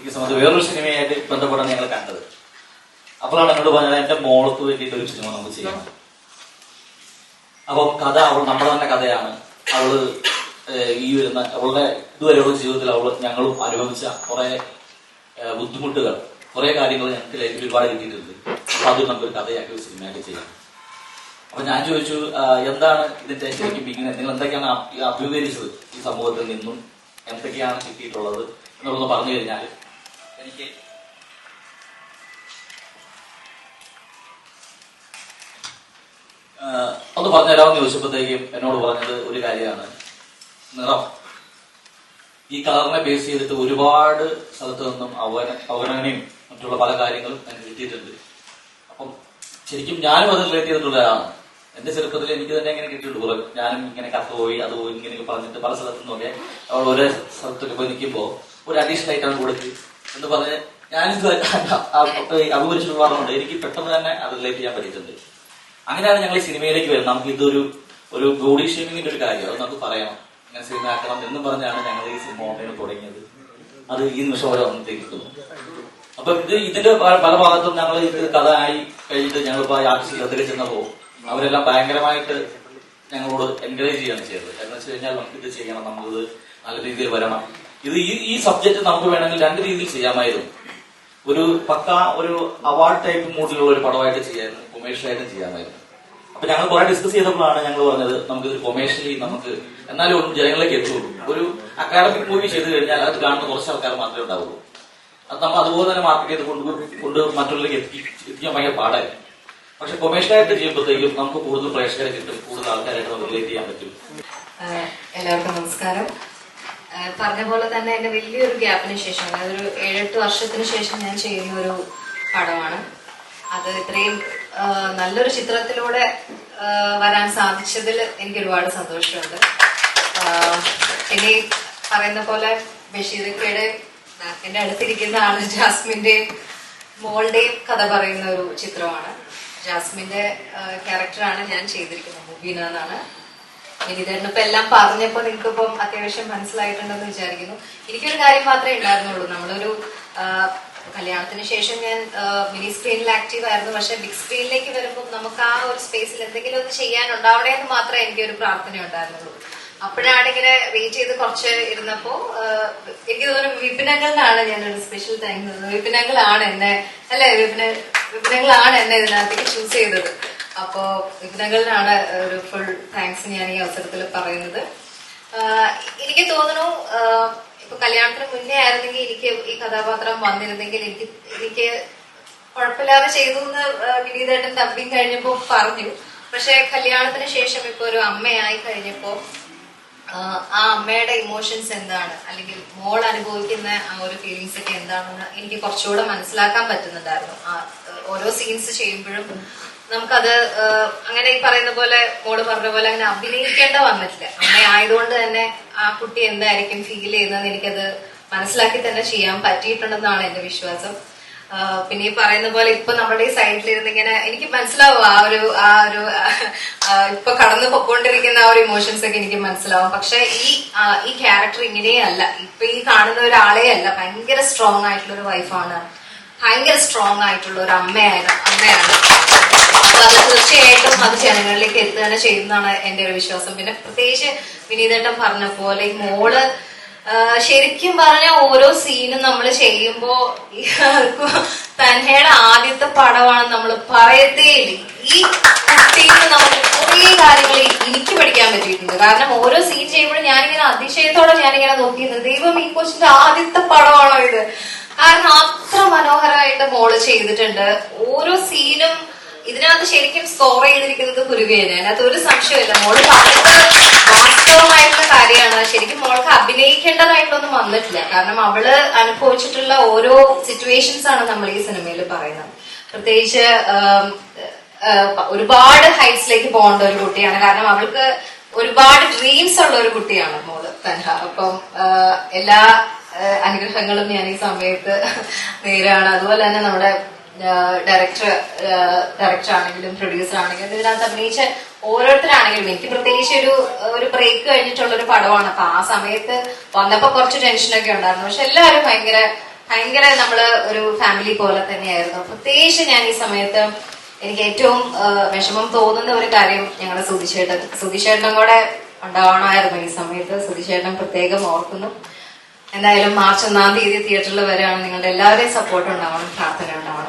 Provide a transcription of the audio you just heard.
എനിക്ക് സംബന്ധിച്ച് വേറൊരു സിനിമയായിട്ട് ബന്ധപ്പെട്ടാണ് ഞങ്ങൾ കണ്ടത്. അപ്പോഴാണ് എന്നോട് പറഞ്ഞത് എന്റെ മോൾക്ക് വേണ്ടിയിട്ട് ഒരു സിനിമ നമുക്ക് ചെയ്യണം. അപ്പം കഥ നമ്മുടെ തന്നെ കഥയാണ്. അവള് ഈ വരുന്ന അവളുടെ ഇതുവരെയുള്ള ജീവിതത്തിൽ ഞങ്ങളും അനുഭവിച്ച കുറെ ബുദ്ധിമുട്ടുകൾ, കുറെ കാര്യങ്ങൾ ഞങ്ങൾക്ക് ലൈഫിൽ ഒരുപാട് കിട്ടിയിട്ടുണ്ട്. അപ്പൊ അത് നമുക്കൊരു കഥയാക്കി ഒരു സിനിമയാക്കി ചെയ്യാം. അപ്പൊ ഞാൻ ചോദിച്ചു, എന്താണ് ഇതിന്റെ ശരിക്കും ഇങ്ങനെ നിങ്ങൾ എന്തൊക്കെയാണ് അഭിമുഖീകരിച്ചത് ഈ സമൂഹത്തിൽ നിന്നും, എന്തൊക്കെയാണ് കിട്ടിയിട്ടുള്ളത് എന്നുള്ളത് പറഞ്ഞു കഴിഞ്ഞാൽ എനിക്ക് ഒന്ന് പറഞ്ഞുതരാമെന്ന് ചോദിച്ചപ്പോഴത്തേക്കും എന്നോട് പറഞ്ഞത് ഒരു കാര്യമാണ്, നിറം. ഈ കളറിനെ ബേസ് ചെയ്തിട്ട് ഒരുപാട് സ്ഥലത്ത് നിന്നും അവഗണനയും മറ്റുള്ള പല കാര്യങ്ങളും എനിക്ക് കിട്ടിയിട്ടുണ്ട്. അപ്പം ശരിക്കും ഞാനും അത് റിലേറ്റ് ചെയ്തിട്ടുള്ളതാണ്. എന്റെ ചെറുപ്പത്തിൽ എനിക്ക് തന്നെ ഇങ്ങനെ കിട്ടിയിട്ടുണ്ട്. ഞാനും ഇങ്ങനെ കത്ത് പോയി അത് പോയി ഇങ്ങനെയൊക്കെ പറഞ്ഞിട്ട് പല സ്ഥലത്തു നിന്നൊക്കെ അവൾ ഒരേ സ്ഥലത്തൊക്കെ പോയി നിൽക്കുമ്പോൾ ഒരു അഡീഷണൽ ആയിട്ടാണ് കൊടുക്ക് എന്ന് പറഞ്ഞ് ഞാനിത് അഭിമുഖിച്ചിട്ടുള്ളതുകൊണ്ട് എനിക്ക് പെട്ടെന്ന് തന്നെ അത് റിലേറ്റ് ചെയ്യാൻ പറ്റിയിട്ടുണ്ട്. അങ്ങനെയാണ് ഞങ്ങൾ ഈ സിനിമയിലേക്ക് വരുന്നത്. നമുക്ക് ഇതൊരു ബോഡി ഷേമിങ്ങിന്റെ ഒരു കാര്യം, അത് നമുക്ക് പറയണം, ഇങ്ങനെ സിനിമ ആക്കണം എന്നും പറഞ്ഞാണ് ഞങ്ങൾ ഈ സിനിമ ഓൺലൈനിൽ തുടങ്ങിയത്. അത് ഈ നിമിഷം വരെ വന്നിരിക്കുന്നു. അപ്പൊ ഇതിന്റെ പല ഭാഗത്തും ഞങ്ങൾ ഇത് കഥ ആയി കഴിഞ്ഞിട്ട് ഞങ്ങളിപ്പോ ആർട്ടിസ്റ്റ് എന്തൊക്കെ ചെന്നപ്പോ അവരെല്ലാം ഭയങ്കരമായിട്ട് ഞങ്ങളോട് എൻകറേജ് ചെയ്യാണ് ചെയ്തത്. എന്ന് വെച്ച് കഴിഞ്ഞാൽ നമുക്ക് ഇത് ചെയ്യണം, നമുക്കിത് നല്ല രീതിയിൽ വരണം. ഇത് ഈ സബ്ജക്ട് നമുക്ക് വേണമെങ്കിൽ രണ്ട് രീതിയിൽ ചെയ്യാമായിരുന്നു. ഒരു ഒരു അവാർഡ് ടൈപ്പ് മൂഡിലുള്ള ഒരു പടമായിട്ട് ചെയ്യാമായിരുന്നു, കൊമേഴ്ഷ്യലായിട്ട് ചെയ്യാമായിരുന്നു. അപ്പൊ ഞങ്ങൾ കുറെ ഡിസ്കസ് ചെയ്തപ്പോഴാണ് ഞങ്ങൾ പറഞ്ഞത് നമുക്കിത് കൊമേഴ്ഷ്യലി നമുക്ക് എന്നാലും ഒന്നും ജനങ്ങളിലേക്ക് എത്തുള്ളൂ. ഒരു അക്കാഡമിക് മൂവി ചെയ്ത് കഴിഞ്ഞാൽ അത് കാണുന്ന കുറച്ച് ആൾക്കാർ മാത്രമേ ഉണ്ടാവുള്ളൂ. അത് നമ്മൾ അതുപോലെ തന്നെ മാർക്കറ്റ് ചെയ്ത് കൊണ്ട് മറ്റുള്ളവരിലേക്ക് എത്തിക്കാൻ ഭയങ്കര പാടായിരുന്നു. പക്ഷെ കൊമേഴ്ഷ്യലായിട്ട് ചെയ്യുമ്പോഴത്തേക്കും നമുക്ക് കൂടുതൽ പ്രേക്ഷകരെ കിട്ടും, കൂടുതൽ ആൾക്കാരായിട്ട് നമുക്ക് റിലേറ്റ് ചെയ്യാൻ പറ്റും. എല്ലാവർക്കും നമസ്കാരം. പറഞ്ഞ പോലെ തന്നെ എന്റെ വലിയൊരു ഗ്യാപ്പിന് ശേഷം, അതായത് ഒരു 7-8 വർഷത്തിന് ശേഷം ഞാൻ ചെയ്യുന്ന ഒരു പടമാണ്. അത് ഇത്രയും നല്ലൊരു ചിത്രത്തിലൂടെ വരാൻ സാധിച്ചതിൽ എനിക്ക് ഒരുപാട് സന്തോഷമുണ്ട്. ഇനി പറയുന്ന പോലെ ബഷീറിക്കയുടെ എന്റെ അടുത്തിരിക്കുന്ന ആള് ജാസ്മിന്റെയും മോളുടെയും കഥ പറയുന്ന ഒരു ചിത്രമാണ്. ജാസ്മിന്റെ ക്യാരക്ടറാണ് ഞാൻ ചെയ്തിരിക്കുന്നത്, മുബീന എന്നാണ്. വിനീതേട്ടൻ ഇപ്പൊ എല്ലാം പറഞ്ഞപ്പോ നിങ്ങൾക്കിപ്പം അത്യാവശ്യം മനസ്സിലായിട്ടുണ്ടെന്ന് വിചാരിക്കുന്നു. എനിക്കൊരു കാര്യം മാത്രമേ ഉണ്ടായിരുന്നുള്ളൂ, നമ്മളൊരു കല്യാണത്തിന് ശേഷം ഞാൻ മിനി സ്ക്രീനിൽ ആക്റ്റീവ് ആയിരുന്നു. പക്ഷെ ബിഗ് സ്ക്രീനിലേക്ക് വരുമ്പോൾ നമുക്ക് ആ ഒരു സ്പേസിൽ എന്തെങ്കിലും ഒന്ന് ചെയ്യാനുണ്ടാവണേ എന്ന് മാത്രമേ എനിക്കൊരു പ്രാർത്ഥന ഉണ്ടായിരുന്നുള്ളൂ. അപ്പോഴാണ് ഇങ്ങനെ വെയിറ്റ് ചെയ്ത് കുറച്ച് ഇരുന്നപ്പോ എനിക്ക് തോന്നുന്നു വിപിനങ്ങളിലാണ് ഞാനൊരു സ്പെഷ്യൽ താങ്ക് തന്നത്. വിപിനങ്ങളാണ് എന്നെ വിപിനങ്ങളാണ് എന്നെ ഇതിനകത്തേക്ക് ചൂസ് ചെയ്തത്. അപ്പോ വിപിനങ്ങളിലാണ് ഒരു ഫുൾ താങ്ക്സ് ഞാൻ ഈ അവസരത്തിൽ പറയുന്നത്. എനിക്ക് തോന്നുന്നു ഇപ്പൊ കല്യാണത്തിന് മുന്നേ ആയിരുന്നെങ്കിൽ എനിക്ക് ഈ കഥാപാത്രം വന്നിരുന്നെങ്കിൽ എനിക്ക് കുഴപ്പമില്ലാതെ ചെയ്തു എന്ന് വിനീതേട്ടൻ ഡബ്ബിങ് കഴിഞ്ഞപ്പോ പറഞ്ഞു. പക്ഷെ കല്യാണത്തിന് ശേഷം ഇപ്പൊ ഒരു അമ്മയായി കഴിഞ്ഞപ്പോ ആ അമ്മയുടെ ഇമോഷൻസ് എന്താണ്, അല്ലെങ്കിൽ മോൾ അനുഭവിക്കുന്ന ആ ഒരു ഫീലിങ്സ് ഒക്കെ എന്താണെന്ന് എനിക്ക് കുറച്ചുകൂടെ മനസ്സിലാക്കാൻ പറ്റുന്നുണ്ടായിരുന്നു. ഓരോ സീൻസ് ചെയ്യുമ്പോഴും നമുക്കത് അങ്ങനെ ഈ പറയുന്ന പോലെ മോള് പറഞ്ഞ പോലെ അങ്ങനെ അഭിനയിക്കേണ്ട വന്നിട്ടില്ല. അമ്മയായതുകൊണ്ട് തന്നെ ആ കുട്ടി എന്തായിരിക്കും ഫീൽ ചെയ്യുന്നതെന്ന് എനിക്കത് മനസ്സിലാക്കി തന്നെ ചെയ്യാൻ പറ്റിയിട്ടുണ്ടെന്നാണ് എന്റെ വിശ്വാസം. പിന്നെ ഈ പറയുന്ന പോലെ ഇപ്പൊ നമ്മുടെ ഈ സൈഡിലിരുന്ന് ഇങ്ങനെ എനിക്ക് മനസ്സിലാവും ആ ഒരു ഇപ്പൊ കടന്നു പൊക്കോണ്ടിരിക്കുന്ന ആ ഒരു ഇമോഷൻസ് ഒക്കെ എനിക്ക് മനസ്സിലാവും. പക്ഷെ ഈ ക്യാരക്ടർ ഇങ്ങനെയേ അല്ല, ഇപ്പൊ ഈ കാണുന്ന ഒരാളെ അല്ല, ഭയങ്കര സ്ട്രോങ് ആയിട്ടുള്ള ഒരു വൈഫാണ്, ഭയങ്കര സ്ട്രോങ് ആയിട്ടുള്ള ഒരു അമ്മയാണ്. അപ്പൊ അത് തീർച്ചയായിട്ടും അത് ജനങ്ങളിലേക്ക് എത്തുകയാണ് ചെയ്യുന്നതാണ് എന്റെ ഒരു വിശ്വാസം. പിന്നെ പ്രത്യേകിച്ച് വിനീതേട്ടൻ പറഞ്ഞ പോലെ ഈ മോള് ശരിക്കും പറഞ്ഞ ഓരോ സീനും നമ്മൾ ചെയ്യുമ്പോ തൻഹയുടെ ആദ്യത്തെ പടമാണ് നമ്മൾ പറയത്തേയില്ല. ഈ കുട്ടിയിൽ നമുക്ക് കുറേ കാര്യങ്ങൾ എനിക്ക് പഠിക്കാൻ പറ്റിയിട്ടുണ്ട്. കാരണം ഓരോ സീൻ ചെയ്യുമ്പോഴും ഞാനിങ്ങനെ അതിശയത്തോടെ ഞാനിങ്ങനെ നോക്കിയിരുന്നത്, ദൈവം ഈ കൊച്ചിന്റെ ആദ്യത്തെ പടമാണോ ഇത്? കാരണം അത്ര മനോഹരമായിട്ട് മോള് ചെയ്തിട്ടുണ്ട്. ഓരോ സീനും ഇതിനകത്ത് ശരിക്കും സ്കോർ ചെയ്തിരിക്കുന്നത് കുരുവിയാണ്, അതിനകത്ത് ഒരു സംശയമില്ല. മോള് പറഞ്ഞത് വാസ്തവമായിട്ടുള്ള കാര്യമാണ്. ശരിക്കും മോൾക്ക് അഭിനയിക്കേണ്ടതായിട്ടൊന്നും വന്നിട്ടില്ല. കാരണം അവള് അനുഭവിച്ചിട്ടുള്ള ഓരോ സിറ്റുവേഷൻസ് ആണ് നമ്മൾ ഈ സിനിമയിൽ പറയുന്നത്. പ്രത്യേകിച്ച് ഒരുപാട് ഹൈറ്റ്സിലേക്ക് പോകേണ്ട ഒരു കുട്ടിയാണ്. കാരണം അവൾക്ക് ഒരുപാട് ഡ്രീംസ് ഉള്ള ഒരു കുട്ടിയാണ് മോള് തൻഹ. അപ്പം എല്ലാ അനുഗ്രഹങ്ങളും ഞാൻ ഈ സമയത്ത് നേരാണ്. അതുപോലെ തന്നെ നമ്മുടെ ഡയറക്ടർ ആണെങ്കിലും പ്രൊഡ്യൂസർ ആണെങ്കിലും ഇതിനകത്ത് അഭിനയിച്ച ഓരോരുത്തരാണെങ്കിലും എനിക്ക് പ്രത്യേകിച്ച് ഒരു ബ്രേക്ക് കഴിഞ്ഞിട്ടുള്ള ഒരു പടമാണ്. അപ്പൊ ആ സമയത്ത് വന്നപ്പോ കുറച്ച് ടെൻഷനൊക്കെ ഉണ്ടായിരുന്നു. പക്ഷെ എല്ലാവരും ഭയങ്കര ഭയങ്കര നമ്മള് ഒരു ഫാമിലി പോലെ തന്നെയായിരുന്നു. പ്രത്യേകിച്ച് ഞാൻ ഈ സമയത്ത് എനിക്ക് ഏറ്റവും വിഷമം തോന്നുന്ന ഒരു കാര്യം ഞങ്ങളുടെ സുധിച്ചേട്ടനും കൂടെ ഉണ്ടാവണമായിരുന്നു ഈ സമയത്ത്. സുധിച്ചേട്ടൻ പ്രത്യേകം ഓർക്കുന്നു. എന്തായാലും മാർച്ച് 1 തിയതിയതി തിയേറ്ററിൽ വരെയാണ്. നിങ്ങളുടെ എല്ലാവരുടെയും സപ്പോർട്ട് ഉണ്ടാവണം, പ്രാർത്ഥന ഉണ്ടാവണം.